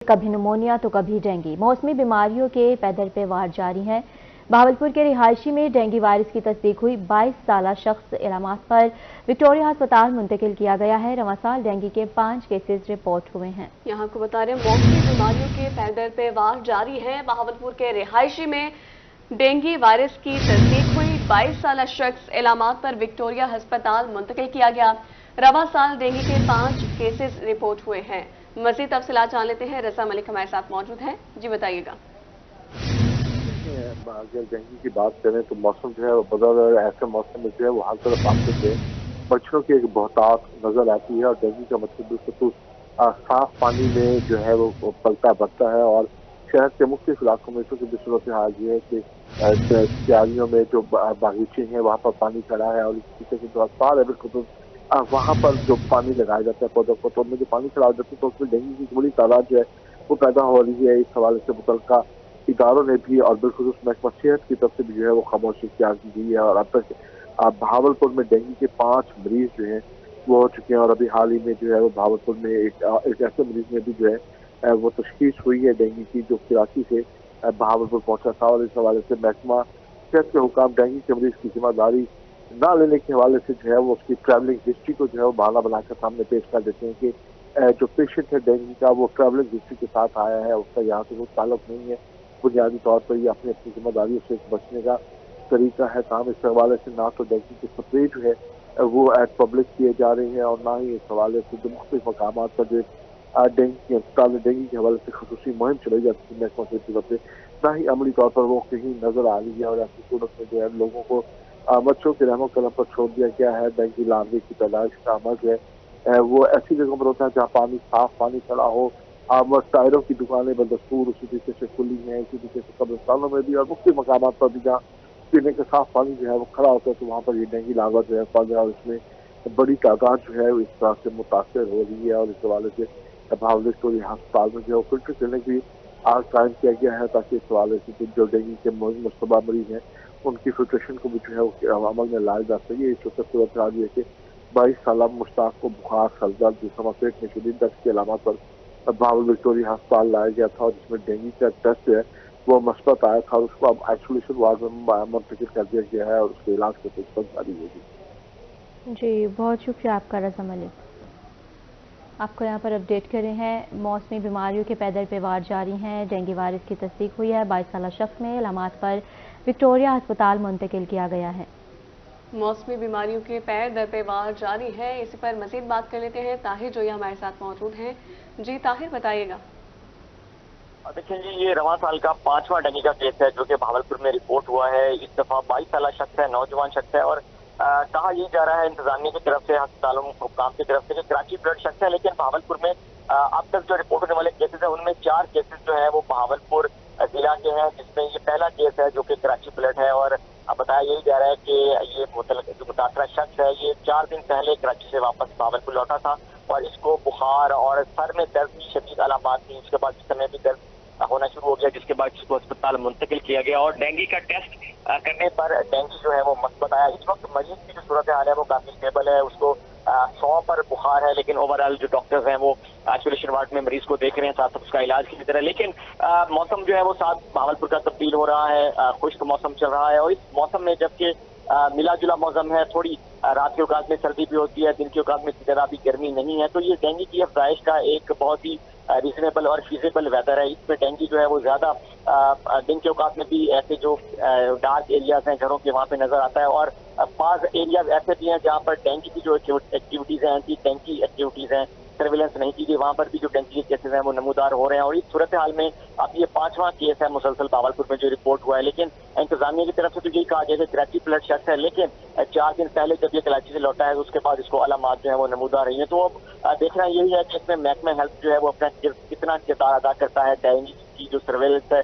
कभी निमोनिया तो कभी डेंगू। मौसमी बीमारियों के पैदर पे वार जारी हैं। बहावलपुर के रिहायशी में डेंगू वायरस की तस्दीक हुई। 22 साला शख्स इलामात पर विक्टोरिया अस्पताल मुंतकिल किया गया है। रवां साल डेंगू के 5 केसेस रिपोर्ट हुए हैं। यहाँ को बता रहे हैं मौसमी बीमारियों के पैदर पे वार जारी है। बहावलपुर के रिहायशी में डेंगू वायरस की तस्दीक हुई। 22 साला शख्स इलामात पर विक्टोरिया अस्पताल मुंतकिल किया गया। रवां साल डेंगू के 5 केसेस रिपोर्ट हुए हैं। मजीद तफसीलात जान लेते हैं। रजा मलिक हमारे साथ मौजूद हैं। जी बताइएगा। अगर डेंगू की बात करें तो मौसम जो है वो बदल रहा है। ऐसे मौसम में जो है वो हर तरफ आपको जो है मच्छरों की एक बहुतात नजर आती है और डेंगू का मच्छर बिल्कुल साफ पानी में जो है वो पलता बढ़ता है। और शहर के मुख्तलिफ इलाकों में चूंकि सूरत हाल ये है कि क्यारियों में जो बागीचे हैं वहाँ पर पानी खड़ा है और इसी तरीके से जो अस्पताल है बिल्कुल वहाँ पर जो पानी लगाया जाता है पौधों को तो उनमें जो पानी खड़ा हो जाता है तो उसमें डेंगू की बड़ी तादाद जो है वो पैदा हो रही है। इस हवाले से मुतल्लिका इदारों ने भी और बिल्खुसूस महकमा सेहत की तरफ से भी जो है वो खामोशी इख्तियार की गई है। और अब तक बहावलपुर में डेंगू के 5 मरीज जो हैं वो हो चुके हैं और अभी हाल ही में जो है वो बहावलपुर में एक ऐसे मरीज में भी जो है वो तशखीस हुई है डेंगू की जो कराची से बहावलपुर पहुंचा था। और इस हवाले से महकमा सेहत के हुकाम डेंगू के मरीज की जिम्मेदारी ना लेने के हवाले से जो है वो उसकी ट्रैवलिंग हिस्ट्री को जो है वो बहाना बनाकर सामने पेश कर देते हैं कि जो पेशेंट है डेंगू का वो ट्रैवलिंग हिस्ट्री के साथ आया है, उसका यहाँ से कोई ताल्लुक नहीं है। बुनियादी तौर पर ये अपनी अपनी जिम्मेदारियों से बचने का तरीका है। काम इस हवाले से ना तो डेंगू के स्प्रे जो है वो एट पब्लिक किए जा रहे हैं और ना ही इस हवाले से जो मुख्तलिफ मकाम पर जो डेंगू अस्पताल में डेंगू के हवाले से खसूसी मुहिम चलाई जाती है महकमा सेहत की तरफ से ना ही अमली तौर पर वो कहीं नजर आ रही है। और ऐसी सूरत में जो है लोगों को मच्छरों के रहमो कलम पर छोड़ दिया गया है। डेंगू लार्वे की पैदाइश का अमल जो है वो ऐसी जगहों पर होता है जहाँ पानी साफ पानी खड़ा हो। टायरों की दुकानें बदस्तूर उसी तरीके से खुली हैं, इसी तरीके से कब्रिस्तानों में भी और मुख्तलिफ मकामात पर भी जहाँ पीने का साफ पानी जो है वो खड़ा होता है तो वहाँ पर ये डेंगू लार्वा जो है फैल रहा है और इसमें बड़ी तादाद जो है इस तरह से मुतासर हो रही है। और इस हवाले से बहावलपुर अस्पताल में जो है फिल्टर क्लिनिक भी आज कायम किया गया है ताकि इस हवाले से जो डेंगू के मुश्तबा मरीज हैं उनकी फिल्ट्रेशन को भी जो है अमल में लाया जा सके। इस वक्त सूरत हाल ये कि 22 साल मुश्ताक को बुखार सरदर्द जिसमें पेट में शदीद दर्द की अलामत पर बहावल विक्टोरिया अस्पताल लाया गया था और जिसमें डेंगू का टेस्ट है वो मस्बत आया था और उसको अब आइसोलेशन वार्ड में मुंतकिल कर दिया गया है और उसके इलाज की तजवीज़ जारी होगी। जी बहुत शुक्रिया आपका रजा मलिक। आपको यहाँ पर अपडेट करें हैं। मौसमी बीमारियों के पैदर पे वार जारी हैं। डेंगू वायरस की तस्दीक हुई है। 22 साला शख्स में इलामात पर विक्टोरिया अस्पताल मुंतकिल किया गया है। मौसमी बीमारियों के पैर दर पे वार जारी है। इसी पर मजीद बात कर लेते हैं। ताहिर जो हमारे साथ मौजूद हैं। जी ताहिर बताइएगा। देखिए जी ये रवां साल का 5वां डेंगू का केस है जो कि बहावलपुर में रिपोर्ट हुआ है। इस दफा 22 साला शख्स है, नौजवान शख्स है और कहा यह जा रहा है इंतजामिया की तरफ से अस्पतालों हुकाम की तरफ से कि कराची ब्लड शख्स है। लेकिन बहावलपुर में अब तक जो रिपोर्ट होने वाले केसेस है उनमें 4 केसेस जो है वो बहावलपुर जिला के हैं जिसमें ये पहला केस है जो कि कराची ब्लड है। और बताया यही जा रहा है कि ये जो मुतासरा शख्स है ये 4 दिन पहले कराची से वापस बहावलपुर लौटा था और इसको बुखार और सर में दर्द की शदीद अलामत थी। उसके बाद इस समय भी दर्द होना शुरू हो गया जिसके बाद इसको अस्पताल मुंतकिल किया गया और डेंगू का टेस्ट करने पर डेंगू जो है वो मस्बत आया। इस वक्त मरीज की जो सूरत हाल है वो काफी स्टेबल है, उसको 100 पर बुखार है लेकिन ओवरऑल जो डॉक्टर्स हैं वो आइसोलेशन वार्ड में मरीज को देख रहे हैं, साथ साथ उसका इलाज की तरह। लेकिन मौसम जो है वो साथ बहावलपुर का तब्दील हो रहा है, खुश्क मौसम चल रहा है और इस मौसम में जबकि मिला जुला मौसम है, थोड़ी रात के औकात में सर्दी भी होती है, दिन के औकात में इतनी भी गर्मी नहीं है, तो ये डेंगू की अफजाइश का एक बहुत ही रीजनेबल और फीजेबल वेदर है। इसमें डेंगू जो है वो ज्यादा दिन के औकात में भी ऐसे जो डार्क एरियाज हैं घरों के वहाँ पे नजर आता है और बाज एरियाज ऐसे भी हैं जहाँ पर डेंगू की जो एक्टिविटीज हैं, एंटी डेंगू एक्टिविटीज हैं, सर्विलेंस नहीं की गई, वहाँ पर भी जो डेंगू के केसेस हैं वो नमूदार हो रहे हैं। और इस सूरत हाल में अब ये 5वां केस है मुसलसल बहावलपुर में जो रिपोर्ट हुआ है। लेकिन इंतजामिया की तरफ से तो यही कहा गया कि कराची ब्लड शख्स है लेकिन 4 दिन पहले जब ये कराची से लौटा है उसके बाद इसको अलामत जो है वो नमूदार रही है। तो अब देखना यही है कि इसमें महकमा हेल्थ जो है वो अपना कितना किरदार अदा करता है। डेंगू की जो सर्वेलेंस है,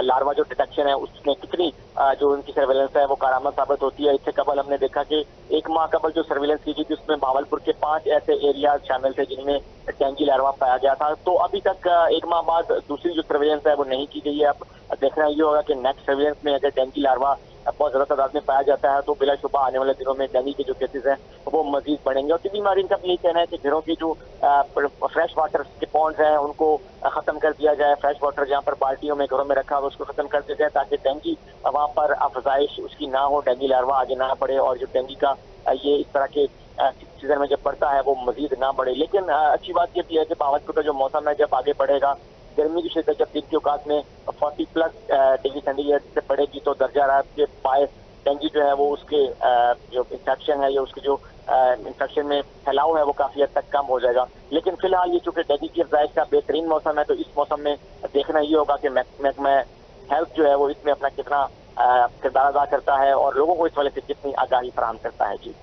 लार्वा जो डिटेक्शन है उसमें कितनी जो उनकी सर्वेलेंस है वो कारामद साबित होती है। इससे कबल हमने देखा कि 1 माह कबल जो सर्वेलेंस की गई थी उसमें बहावलपुर के 5 ऐसे एरियाज शामिल थे जिनमें डेंगू लार्वा पाया गया था। तो अभी तक 1 माह बाद दूसरी जो सर्वेलेंस है वो नहीं की गई है। अब देखना ये होगा कि नेक्स्ट सर्वेलेंस में अगर डेंगू लार्वा बहुत ज्यादा तादाद में पाया जाता है, तो बिलाशुबा आने वाले दिनों में डेंगू के जो केसेस हैं वो मजीद बढ़ेंगे। और तिब्बी माहिरीन का भी यही कहना है कि घरों की जो फ्रेश वाटर के पॉन्ड्स हैं उनको खत्म कर दिया जाए। फ्रेश वाटर जहाँ पर बाल्टियों में घरों में रखा हो उसको खत्म कर दिया जाए, ताकि डेंगू वहाँ पर अफजाइश उसकी ना हो, डेंगू लार्वा आगे ना बढ़े, और जो डेंगू का ये इस तरह के सीजन में जब बढ़ता है वो मजीद ना बढ़े। लेकिन अच्छी बात ये भी है कि बावजूद का जो मौसम है जब आगे बढ़ेगा, गर्मी की शिद्दत जब दिन के औकात में 40+ डिग्री सेंटीग्रेड से बढ़ेगी, तो दर्जा राहत के बायस डेंगू जो है वो उसके जो इंफेक्शन है या उसके जो इंफेक्शन में फैलाव है वो काफी हद तक कम हो जाएगा। लेकिन फिलहाल ये चूंकि डेंगू की अफजाइश का बेहतरीन मौसम है, तो इस मौसम में देखना ये होगा कि महकमा हेल्थ जो है वो इसमें अपना कितना किरदार अदा करता है और लोगों को इस वाले से कितनी आगाही फराहम करता है। जी।